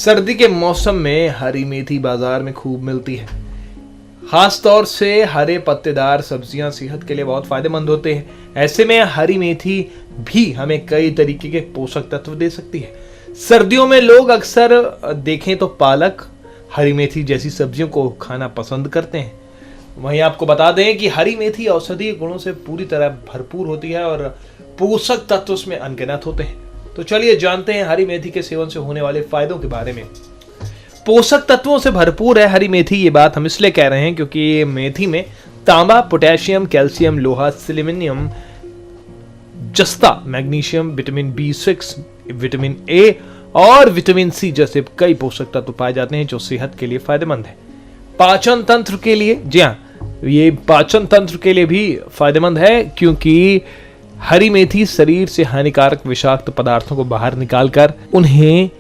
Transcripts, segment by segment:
सर्दी के मौसम में हरी मेथी बाजार में खूब मिलती है। खास तौर से हरे पत्तेदार सब्जियां सेहत के लिए बहुत फायदेमंद होते हैं। ऐसे में हरी मेथी भी हमें कई तरीके के पोषक तत्व दे सकती है। सर्दियों में लोग अक्सर देखें तो पालक, हरी मेथी जैसी सब्जियों को खाना पसंद करते हैं। वहीं आपको बता दें कि हरी मेथी औषधीय गुणों से पूरी तरह भरपूर होती है और पोषक तत्व उसमें अनगिनत होते हैं। तो चलिए जानते हैं हरी मेथी के सेवन से होने वाले फायदों के बारे में। पोषक तत्वों से भरपूर है हरी मेथी। ये बात हम इसलिए कह रहे हैं क्योंकि मेथी में तांबा, पोटेशियम, कैल्शियम, लोहा, सेलेनियम, जस्ता, magnesium, vitamin B6, vitamin A और विटामिन C जैसे कई पोषक तत्व पाए जाते हैं जो सेहत के लिए फायदेमंद है। पाचन तंत्र के लिए, जी हाँ, ये पाचन तंत्र के लिए भी फायदेमंद है क्योंकि हरी मेथी शरीर से हानिकारक विषाक्त पदार्थों को बाहर निकालकर उन्हें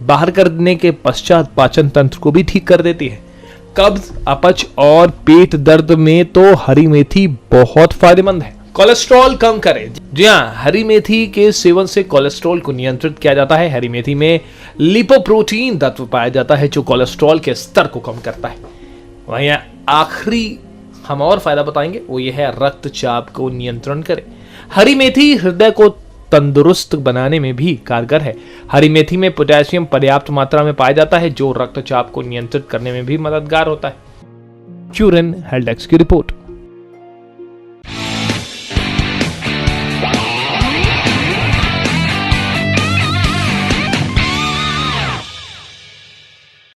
बाहर करने के पश्चात पाचन तंत्र को भी ठीक कर देती है। कब्ज, अपच और पेट दर्द में तो हरी मेथी बहुत फायदेमंद है। कोलेस्ट्रॉल कम करे, जी हाँ, हरी मेथी के सेवन से कोलेस्ट्रॉल को नियंत्रित किया जाता है। हरी मेथी में लिपोप्रोटीन तत्व पाया जाता है जो कोलेस्ट्रॉल के स्तर को कम करता है। वहीं आखिरी हम और फायदा बताएंगे, वो ये है रक्तचाप को नियंत्रण करे। हरी मेथी हृदय को तंदुरुस्त बनाने में भी कारगर है। हरी मेथी में पोटेशियम पर्याप्त मात्रा में पाया जाता है जो रक्तचाप को नियंत्रित करने में भी मददगार होता है। क्यूरन हेल्थ डेस्क की रिपोर्ट।